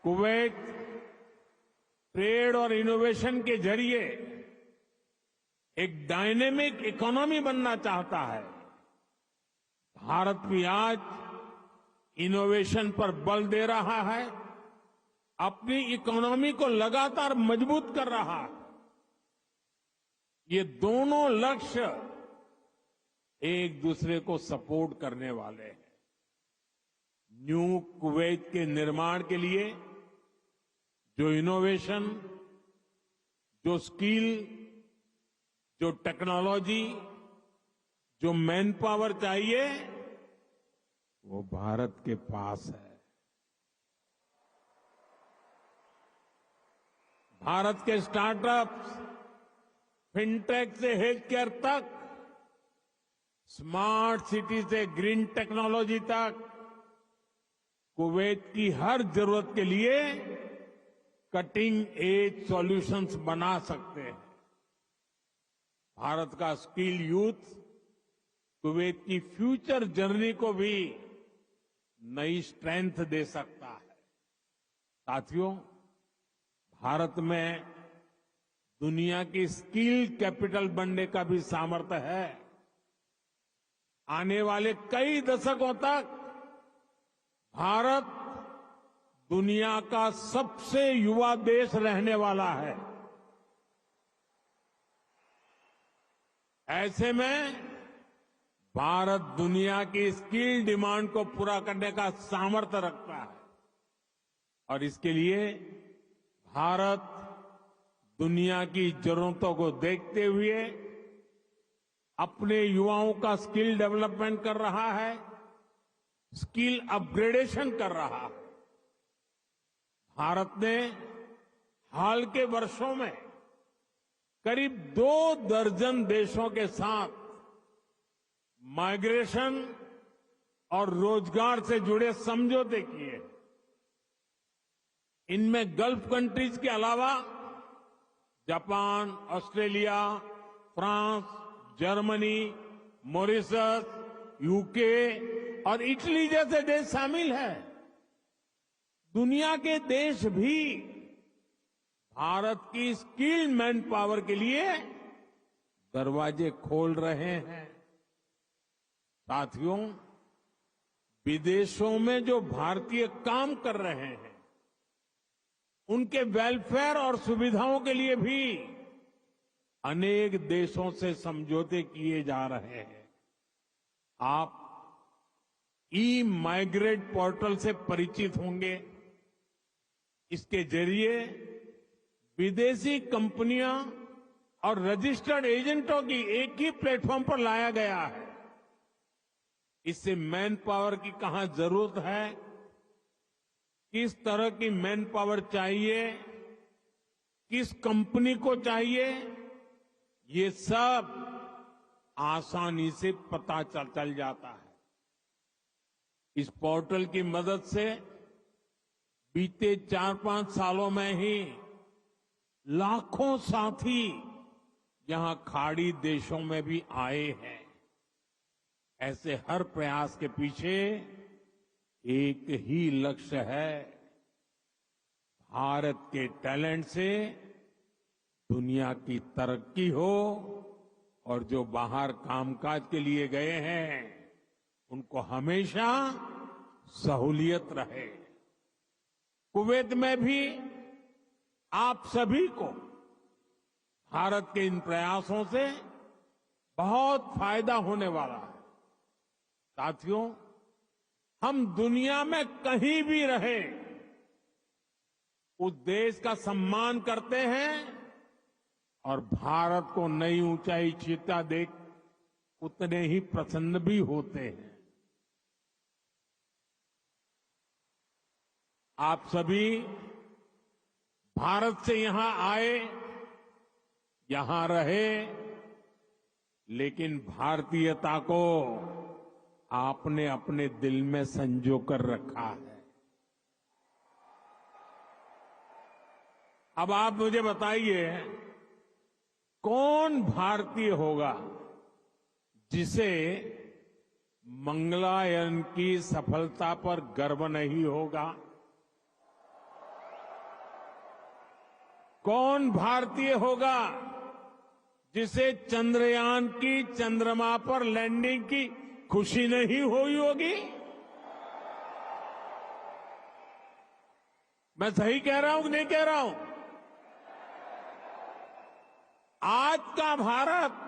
Kuwait trade और innovation के जरिए एक डायनेमिक इकोनॉमी बनना चाहता है। भारत भी आज इनोवेशन पर बल दे रहा है, अपनी इकोनॉमी को लगातार मजबूत कर रहा है। ये दोनों लक्ष्य एक दूसरे को सपोर्ट करने वाले हैं। न्यू कुवैत के निर्माण के लिए जो इनोवेशन, जो स्किल, जो टेक्नोलॉजी, जो मैन पावर चाहिए, वो भारत के पास है। भारत के स्टार्टअप्स, फिनटेक से हेल्थ केयर तक, स्मार्ट सिटी से ग्रीन टेक्नोलॉजी तक, कुवैत की हर जरूरत के लिए कटिंग एज सॉल्यूशंस बना सकते हैं। भारत का स्किल यूथ कुवैत की फ्यूचर जर्नी को भी नई स्ट्रेंथ दे सकता है। साथियों, भारत में दुनिया की स्किल कैपिटल बनने का भी सामर्थ्य है। आने वाले कई दशकों तक भारत दुनिया का सबसे युवा देश रहने वाला है। ऐसे में भारत दुनिया की स्किल डिमांड को पूरा करने का सामर्थ्य रखता है और इसके लिए भारत दुनिया की जरूरतों को देखते हुए अपने युवाओं का स्किल डेवलपमेंट कर रहा है, स्किल अपग्रेडेशन कर रहा है। भारत ने हाल के वर्षों में करीब 2 दर्जन देशों के साथ माइग्रेशन और रोजगार से जुड़े समझौते किए। इनमें गल्फ कंट्रीज के अलावा Japan, Australia, France, Germany, Mauritius, UK और इटली जैसे देश शामिल हैं। दुनिया के देश भी भारत की स्किल्ड मैन पावर के लिए दरवाजे खोल रहे हैं। साथियों, विदेशों में जो भारतीय काम कर रहे हैं, उनके वेलफेयर और सुविधाओं के लिए भी अनेक देशों से समझौते किए जा रहे हैं। आप ई माइग्रेट पोर्टल से परिचित होंगे। इसके जरिए विदेशी कंपनियां और रजिस्टर्ड एजेंटों की एक ही प्लेटफॉर्म पर लाया गया है। इससे मैन पावर की कहां जरूरत है, किस तरह की मैन पावर चाहिए, किस कंपनी को चाहिए, ये सब आसानी से पता चल जाता है। इस पोर्टल की मदद से बीते 4-5 सालों में ही लाखों साथी यहां खाड़ी देशों में भी आए हैं। ऐसे हर प्रयास के पीछे एक ही लक्ष्य है, भारत के टैलेंट से दुनिया की तरक्की हो और जो बाहर कामकाज के लिए गए हैं उनको हमेशा सहूलियत रहे। कुवैत में भी आप सभी को भारत के इन प्रयासों से बहुत फायदा होने वाला है। साथियों, हम दुनिया में कहीं भी रहे, उस देश का सम्मान करते हैं और भारत को नई ऊंचाई छूता देख उतने ही प्रसन्न भी होते हैं। आप सभी भारत से यहां आए, यहां रहे, लेकिन भारतीयता को आपने अपने दिल में संजो कर रखा है। अब आप मुझे बताइए, कौन भारतीय होगा जिसे मंगलायन की सफलता पर गर्व नहीं होगा? कौन भारतीय होगा जिसे चंद्रयान की चंद्रमा पर लैंडिंग की खुशी नहीं हुई होगी? मैं सही कह रहा हूं कि नहीं कह रहा हूं? आज का भारत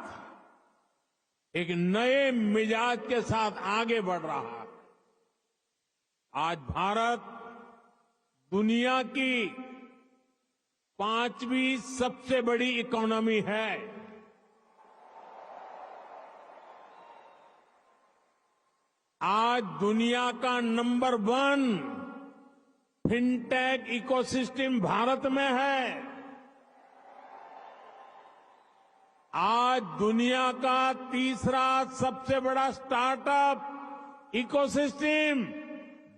एक नए मिजाज के साथ आगे बढ़ रहा है। आज भारत दुनिया की 5वीं सबसे बड़ी इकोनॉमी है। आज दुनिया का नंबर 1 फिनटेक इकोसिस्टम भारत में है। आज दुनिया का तीसरा सबसे बड़ा स्टार्टअप इकोसिस्टम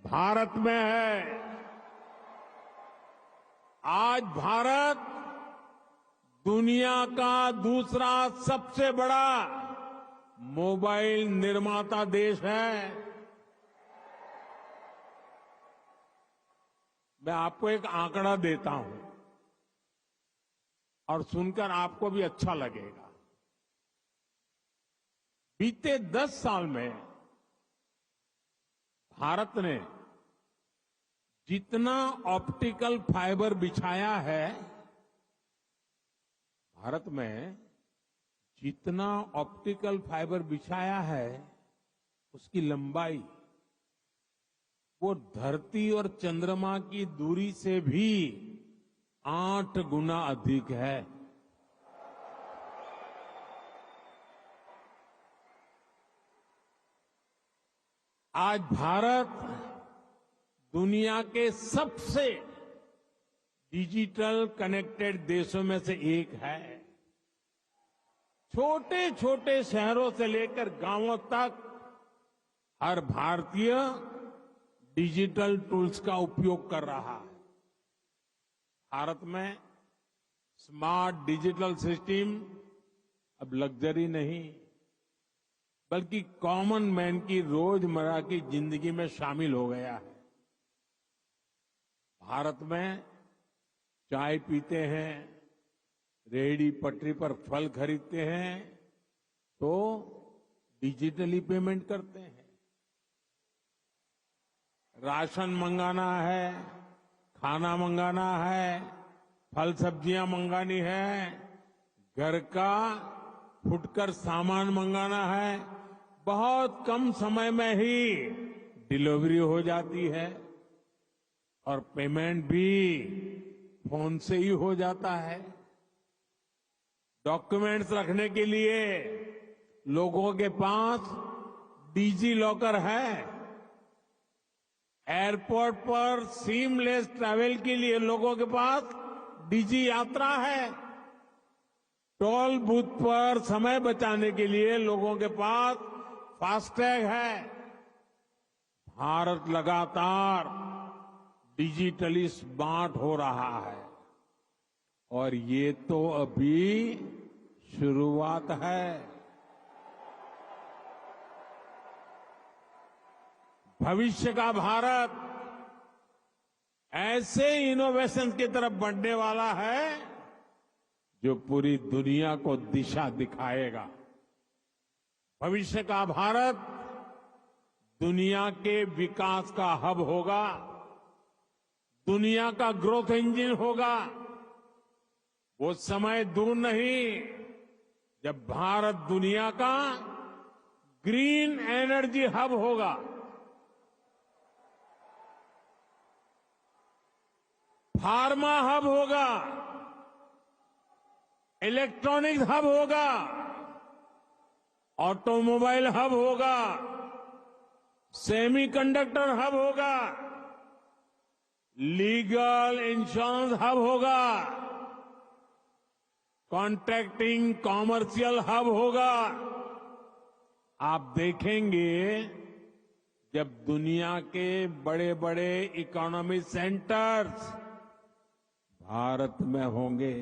भारत में है। आज भारत दुनिया का दूसरा सबसे बड़ा मोबाइल निर्माता देश है। मैं आपको एक आंकड़ा देता हूं और सुनकर आपको भी अच्छा लगेगा। बीते 10 साल में भारत ने जितना ऑप्टिकल फाइबर बिछाया है, भारत में जितना ऑप्टिकल फाइबर बिछाया है, उसकी लंबाई वो धरती और चंद्रमा की दूरी से भी 8 गुना अधिक है। आज भारत दुनिया के सबसे डिजिटल कनेक्टेड देशों में से एक है। छोटे छोटे शहरों से लेकर गांवों तक हर भारतीय डिजिटल टूल्स का उपयोग कर रहा है। भारत में स्मार्ट डिजिटल सिस्टम अब लग्जरी नहीं, बल्कि कॉमन मैन की रोजमर्रा की जिंदगी में शामिल हो गया है। भारत में चाय पीते हैं, रेहड़ी पटरी पर फल खरीदते हैं तो डिजिटली पेमेंट करते हैं। राशन मंगाना है, खाना मंगाना है, फल सब्जियां मंगानी है, घर का फुटकर सामान मंगाना है, बहुत कम समय में ही डिलीवरी हो जाती है और पेमेंट भी फोन से ही हो जाता है। डॉक्यूमेंट्स रखने के लिए लोगों के पास डिजी लॉकर है। एयरपोर्ट पर सीमलेस ट्रैवल के लिए लोगों के पास डिजी यात्रा है। टोल बूथ पर समय बचाने के लिए लोगों के पास फास्टैग है। भारत लगातार डिजिटली स्मार्ट हो रहा है और ये तो अभी शुरुआत है। भविष्य का भारत ऐसे इनोवेशन की तरफ बढ़ने वाला है जो पूरी दुनिया को दिशा दिखाएगा। भविष्य का भारत दुनिया के विकास का हब होगा, दुनिया का ग्रोथ इंजन होगा। वो समय दूर नहीं जब भारत दुनिया का ग्रीन एनर्जी हब होगा। फार्मा हब होगा, इलेक्ट्रॉनिक्स हब होगा, ऑटोमोबाइल हब होगा, सेमीकंडक्टर हब होगा, लीगल इंश्योरेंस हब होगा, कॉन्ट्रैक्टिंग कॉमर्शियल हब होगा। आप देखेंगे जब दुनिया के बड़े बड़े इकोनॉमिक सेंटर्स भारत में होंगे